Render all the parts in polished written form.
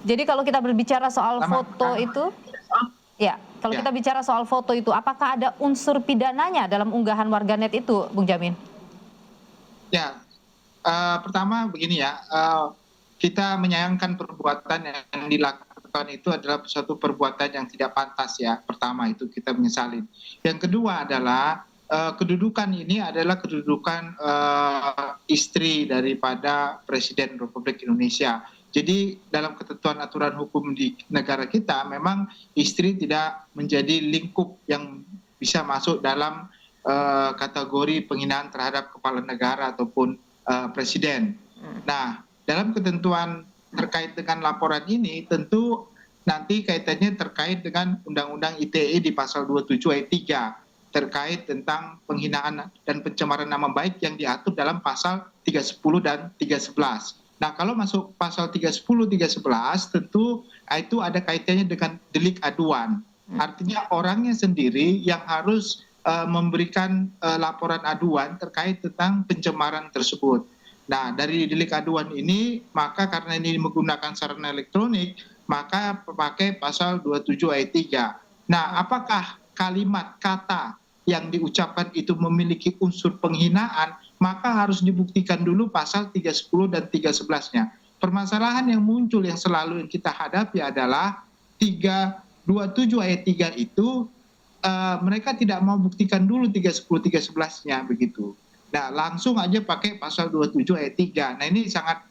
Jadi kalau kita berbicara soal Selamat foto petang. itu, ya, kalau Ya, kita bicara soal foto itu, apakah ada unsur pidananya dalam unggahan warganet itu, Bung Jamin? ya. Pertama begini ya, kita menyayangkan perbuatan yang dilakukan itu adalah suatu perbuatan yang tidak pantas ya. Pertama itu kita menyesalin. Yang kedua adalah kedudukan ini adalah kedudukan istri daripada Presiden Republik Indonesia. Jadi dalam ketentuan aturan hukum di negara kita, memang istri tidak menjadi lingkup yang bisa masuk dalam kategori penghinaan terhadap kepala negara ataupun presiden. Nah, dalam ketentuan terkait dengan laporan ini, tentu nanti kaitannya terkait dengan Undang-Undang ITE di pasal 27 ayat 3 terkait tentang penghinaan dan pencemaran nama baik yang diatur dalam pasal 310 dan 311. Nah, kalau masuk pasal 310, 311 tentu itu ada kaitannya dengan delik aduan. Artinya orangnya sendiri yang harus memberikan laporan aduan terkait tentang pencemaran tersebut. Nah, dari delik aduan ini, maka karena ini menggunakan sarana elektronik, maka pakai pasal 27 ayat 3. Nah, apakah kalimat kata yang diucapkan itu memiliki unsur penghinaan, maka harus dibuktikan dulu pasal 310 dan 311-nya. Permasalahan yang muncul yang selalu yang kita hadapi adalah 327 ayat 3 itu mereka tidak mau buktikan dulu 310, 311-nya begitu. Nah, langsung aja pakai pasal 27 ayat 3. Nah, ini sangat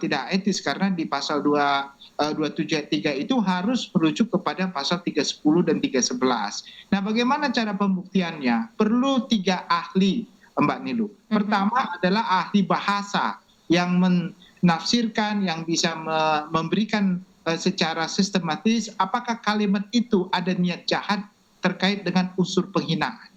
tidak etis karena di pasal 27 ayat 3 itu harus merujuk kepada pasal 310 dan 311. Nah, bagaimana cara pembuktiannya? Perlu 3 ahli, Mbak Nilu. Pertama adalah ahli bahasa yang menafsirkan, yang bisa memberikan secara sistematis apakah kalimat itu ada niat jahat terkait dengan unsur penghinaan.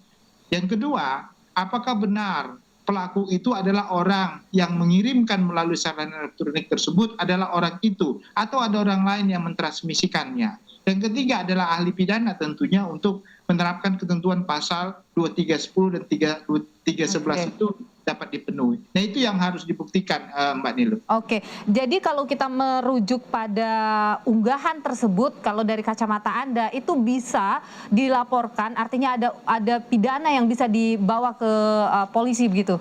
Yang kedua, apakah benar pelaku itu adalah orang yang mengirimkan melalui sarana elektronik tersebut adalah orang itu, atau ada orang lain yang mentransmisikannya. Yang ketiga adalah ahli pidana tentunya untuk menerapkan ketentuan pasal 2310 dan 311 itu dapat dipenuhi. Nah, itu yang harus dibuktikan, Mbak Nilu. Oke, jadi kalau kita merujuk pada unggahan tersebut, kalau dari kacamata Anda itu bisa dilaporkan, artinya ada pidana yang bisa dibawa ke polisi begitu?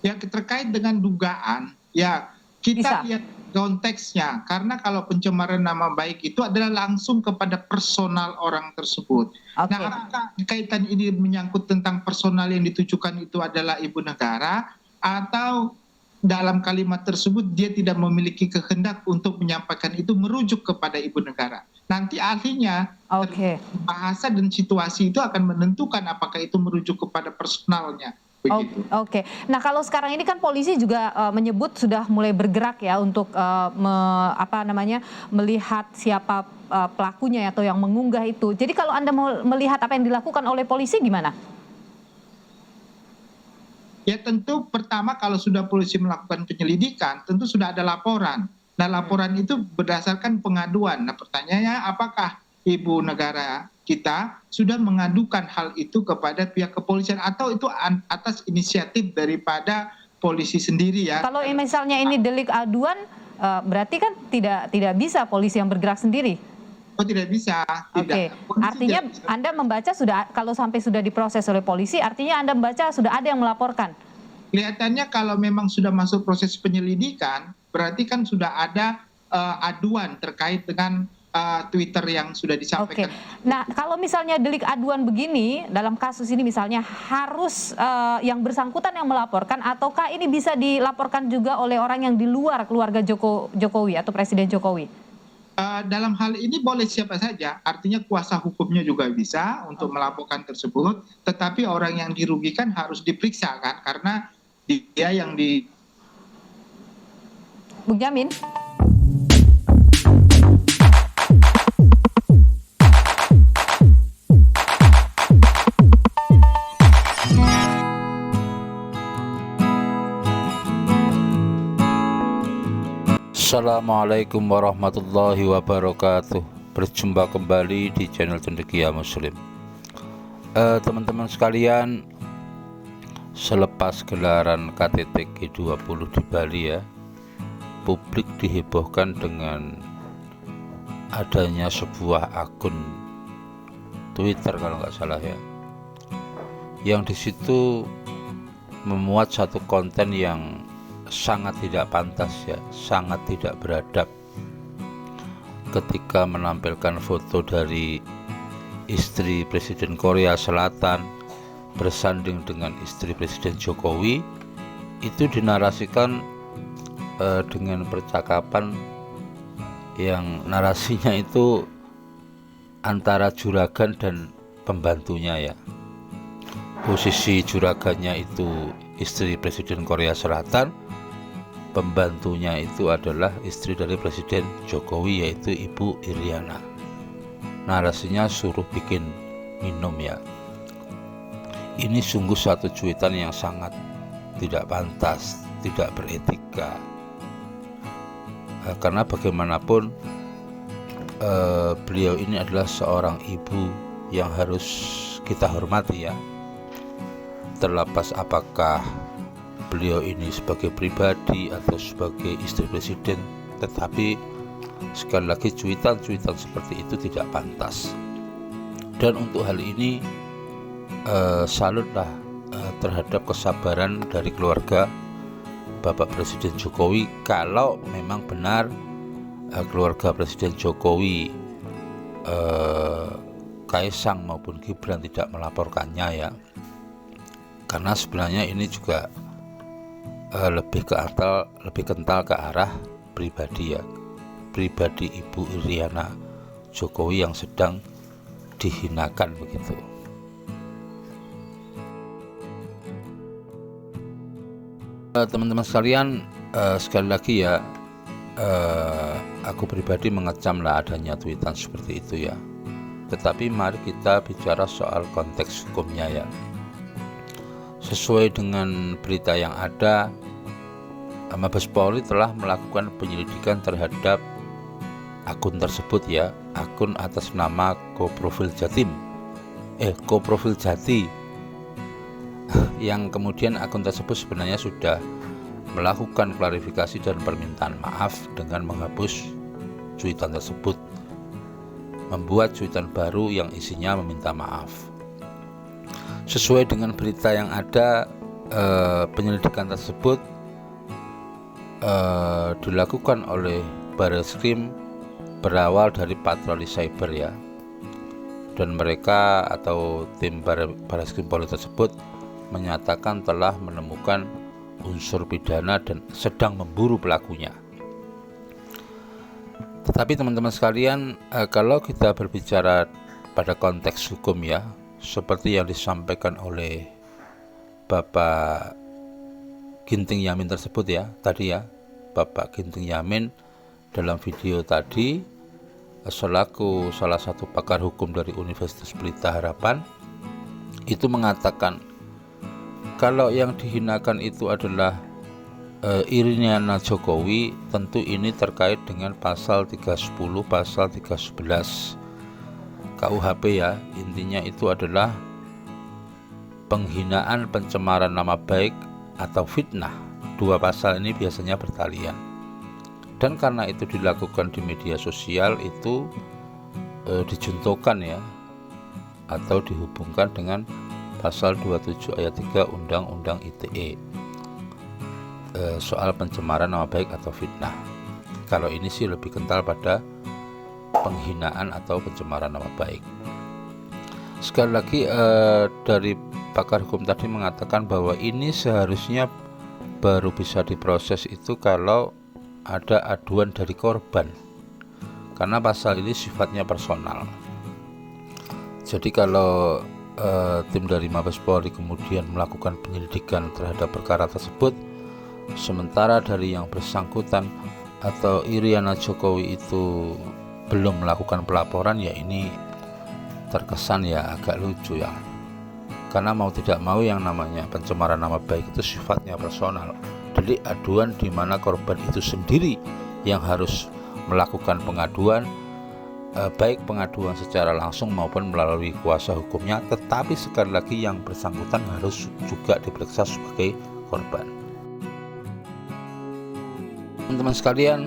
Ya, terkait dengan dugaan, ya Bisa. kita lihat konteksnya. Karena kalau pencemaran nama baik itu adalah langsung kepada personal orang tersebut. Oke. Nah, apakah kaitan ini menyangkut tentang personal yang ditujukan itu adalah ibu negara, atau dalam kalimat tersebut dia tidak memiliki kehendak untuk menyampaikan itu merujuk kepada ibu negara. Nanti ahlinya, Oke. bahasa dan situasi itu akan menentukan apakah itu merujuk kepada personalnya. Begitu. Oke. Nah, kalau sekarang ini kan polisi juga menyebut sudah mulai bergerak ya untuk melihat siapa pelakunya atau yang mengunggah itu. Jadi kalau Anda mau melihat apa yang dilakukan oleh polisi gimana? Ya, tentu pertama kalau sudah polisi melakukan penyelidikan, tentu sudah ada laporan. Nah, laporan itu berdasarkan pengaduan. Nah, pertanyaannya apakah ibu negara kita sudah mengadukan hal itu kepada pihak kepolisian, atau itu atas inisiatif daripada polisi sendiri ya? Kalau misalnya ini delik aduan, berarti kan tidak bisa polisi yang bergerak sendiri. Oh, tidak bisa, Oke, tidak. Polisi artinya tidak bisa. Anda membaca sudah, kalau sampai sudah diproses oleh polisi, artinya Anda membaca sudah ada yang melaporkan. Kelihatannya kalau memang sudah masuk proses penyelidikan, berarti kan sudah ada aduan terkait dengan Twitter yang sudah Oke. disampaikan. Nah, kalau misalnya delik aduan begini, dalam kasus ini misalnya harus yang bersangkutan yang melaporkan, ataukah ini bisa dilaporkan juga oleh orang yang di luar keluarga Jokowi atau Presiden Jokowi? Dalam hal ini boleh siapa saja, artinya kuasa hukumnya juga bisa untuk melaporkan tersebut, tetapi orang yang dirugikan harus diperiksa kan, karena dia yang di. Bung Jamin? Assalamualaikum warahmatullahi wabarakatuh. Berjumpa kembali di channel Cendekia Muslim. Teman-teman sekalian, selepas gelaran KTT G20 di Bali ya, publik dihebohkan dengan adanya sebuah akun Twitter kalau nggak salah ya, yang di situ memuat satu konten yang sangat tidak pantas ya, sangat tidak beradab, ketika menampilkan foto dari istri Presiden Korea Selatan bersanding dengan istri Presiden Jokowi. Itu dinarasikan dengan percakapan yang narasinya itu antara juragan dan pembantunya ya. Posisi juragannya itu istri Presiden Korea Selatan, pembantunya itu adalah istri dari Presiden Jokowi, yaitu Ibu Iriana. Narasinya suruh bikin minum ya. Ini sungguh satu cuitan yang sangat tidak pantas, tidak beretika. Karena bagaimanapun beliau ini adalah seorang ibu yang harus kita hormati ya. Terlepas apakah beliau ini sebagai pribadi atau sebagai istri presiden, tetapi sekali lagi cuitan-cuitan seperti itu tidak pantas. Dan untuk hal ini salutlah terhadap kesabaran dari keluarga Bapak Presiden Jokowi. Kalau memang benar keluarga Presiden Jokowi, Kaisang maupun Gibran tidak melaporkannya ya, karena sebenarnya ini juga lebih kental ke arah pribadi ya, pribadi Ibu Iriana Jokowi yang sedang dihinakan begitu. Teman-teman sekalian, sekali lagi ya, aku pribadi mengecamlah adanya tweetan seperti itu ya. Tetapi mari kita bicara soal konteks hukumnya ya. Sesuai dengan berita yang ada, Mabes Polri telah melakukan penyelidikan terhadap akun tersebut ya, akun atas nama Koprofil Jati, yang kemudian akun tersebut sebenarnya sudah melakukan klarifikasi dan permintaan maaf dengan menghapus cuitan tersebut, membuat cuitan baru yang isinya meminta maaf. Sesuai dengan berita yang ada, penyelidikan tersebut dilakukan oleh Barreskrim berawal dari patroli cyber ya, dan mereka atau tim Barreskrim Polri tersebut menyatakan telah menemukan unsur pidana dan sedang memburu pelakunya. Tetapi teman-teman sekalian, kalau kita berbicara pada konteks hukum ya, seperti yang disampaikan oleh Bapak Ginting Yamin tersebut ya, tadi ya, Bapak Ginting Yamin dalam video tadi selaku salah satu pakar hukum dari Universitas Pelita Harapan itu mengatakan kalau yang dihinakan itu adalah Iriana Jokowi, tentu ini terkait dengan pasal 310, pasal 311 KUHP ya. Intinya itu adalah penghinaan, pencemaran nama baik atau fitnah. Dua pasal ini biasanya bertalian. Dan karena itu dilakukan di media sosial, itu dijuntokan ya, atau dihubungkan dengan pasal 27 ayat 3 Undang-Undang ITE, soal pencemaran nama baik atau fitnah. Kalau ini sih lebih kental pada penghinaan atau pencemaran nama baik. Sekali lagi, dari pakar hukum tadi mengatakan bahwa ini seharusnya baru bisa diproses itu kalau ada aduan dari korban, karena pasal ini sifatnya personal. Jadi kalau tim dari Mabes Polri kemudian melakukan penyelidikan terhadap perkara tersebut, sementara dari yang bersangkutan atau Iriana Jokowi itu belum melakukan pelaporan, ya ini terkesan ya agak lucu ya. Karena mau tidak mau yang namanya pencemaran nama baik itu sifatnya personal. Jadi aduan di mana korban itu sendiri yang harus melakukan pengaduan, baik pengaduan secara langsung maupun melalui kuasa hukumnya, tetapi sekali lagi yang bersangkutan harus juga diperiksa sebagai korban. Teman-teman sekalian,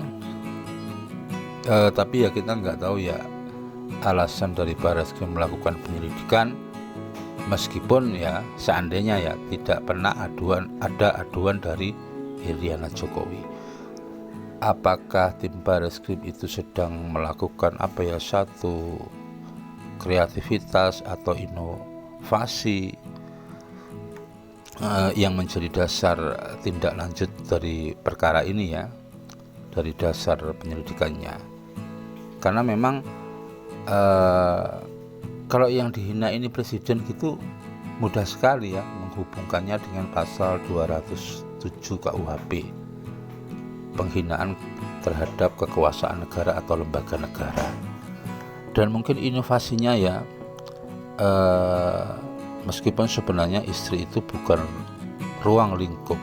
Tapi ya kita nggak tahu ya alasan dari Barreskrim melakukan penyelidikan, meskipun ya seandainya ya tidak pernah ada aduan dari Iriana Jokowi. Apakah tim Barreskrim itu sedang melakukan satu kreativitas atau inovasi yang menjadi dasar tindak lanjut dari perkara ini ya, dari dasar penyelidikannya. Karena memang kalau yang dihina ini presiden gitu mudah sekali ya menghubungkannya dengan pasal 207 KUHP, penghinaan terhadap kekuasaan negara atau lembaga negara. Dan mungkin inovasinya ya, meskipun sebenarnya istri itu bukan ruang lingkup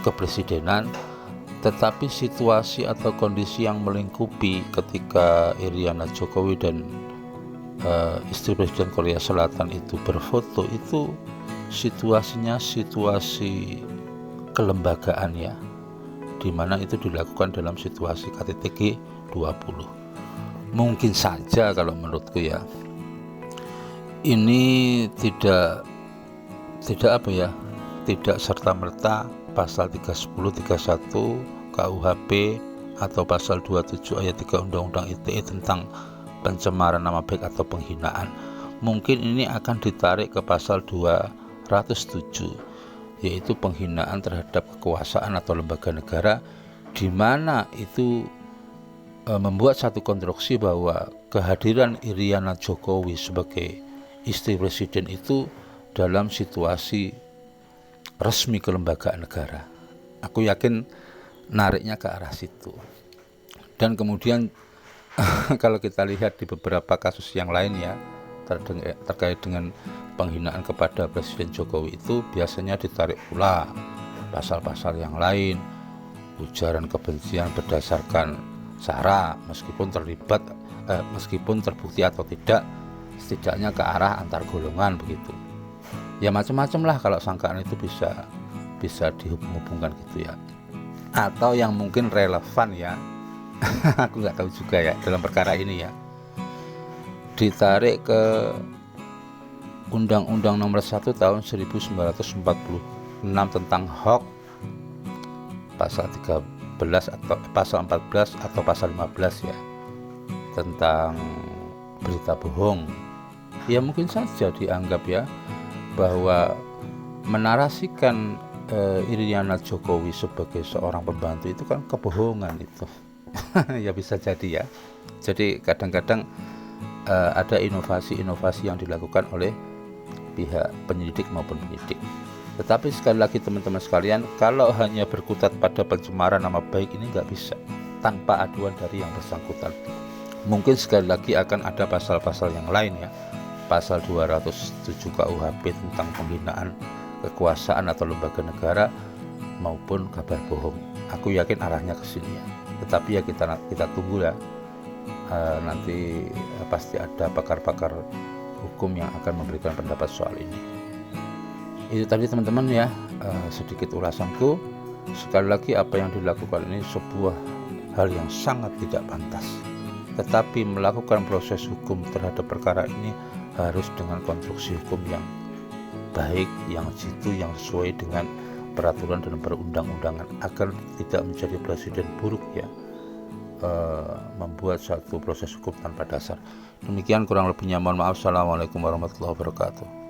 kepresidenan, tetapi situasi atau kondisi yang melingkupi ketika Iriana Jokowi dan istri Presiden Korea Selatan itu berfoto, itu situasinya situasi kelembagaan ya, di mana itu dilakukan dalam situasi KTT G20. Mungkin saja kalau menurutku ya, ini tidak serta-merta pasal 310, 31 KUHP atau pasal 27 ayat 3 Undang-Undang ITE tentang pencemaran nama baik atau penghinaan. Mungkin ini akan ditarik ke pasal 207, yaitu penghinaan terhadap kekuasaan atau lembaga negara, di mana itu membuat satu konstruksi bahwa kehadiran Iriana Jokowi sebagai istri presiden itu dalam situasi resmi kelembagaan negara. Aku yakin nariknya ke arah situ. Dan kemudian kalau kita lihat di beberapa kasus yang lain ya, terkait dengan penghinaan kepada Presiden Jokowi itu biasanya ditarik pula pasal-pasal yang lain, ujaran kebencian berdasarkan sara, meskipun terbukti atau tidak, setidaknya ke arah antar golongan begitu. Ya macam-macam lah kalau sangkaan itu bisa dihubung-hubungkan gitu ya. Atau yang mungkin relevan ya, aku nggak tahu juga ya dalam perkara ini ya, ditarik ke Undang-Undang Nomor 1 Tahun 1946 tentang hoax, pasal 13 atau pasal 14 atau pasal 15 ya, tentang berita bohong. Ya mungkin saja dianggap ya bahwa menarasikan Iriana Jokowi sebagai seorang pembantu itu kan kebohongan itu. Ya bisa jadi ya. Jadi kadang-kadang ada inovasi-inovasi yang dilakukan oleh pihak penyelidik maupun penyidik. Tetapi sekali lagi teman-teman sekalian, kalau hanya berkutat pada pencemaran nama baik ini nggak bisa tanpa aduan dari yang bersangkutan. Mungkin sekali lagi akan ada pasal-pasal yang lain ya, pasal 207 KUHP tentang penghinaan kekuasaan atau lembaga negara maupun kabar bohong. Aku yakin arahnya ke sini ya. Tetapi ya kita tunggu ya. Nanti pasti ada pakar-pakar hukum yang akan memberikan pendapat soal ini. Itu tadi teman-teman ya, sedikit ulasanku. Sekali lagi apa yang dilakukan ini sebuah hal yang sangat tidak pantas. Tetapi melakukan proses hukum terhadap perkara ini harus dengan konstruksi hukum yang baik, yang jitu, yang sesuai dengan peraturan dan perundang-undangan, agar tidak menjadi presiden buruk ya, membuat satu proses hukum tanpa dasar. Demikian kurang lebihnya, mohon maaf. Assalamualaikum warahmatullahi wabarakatuh.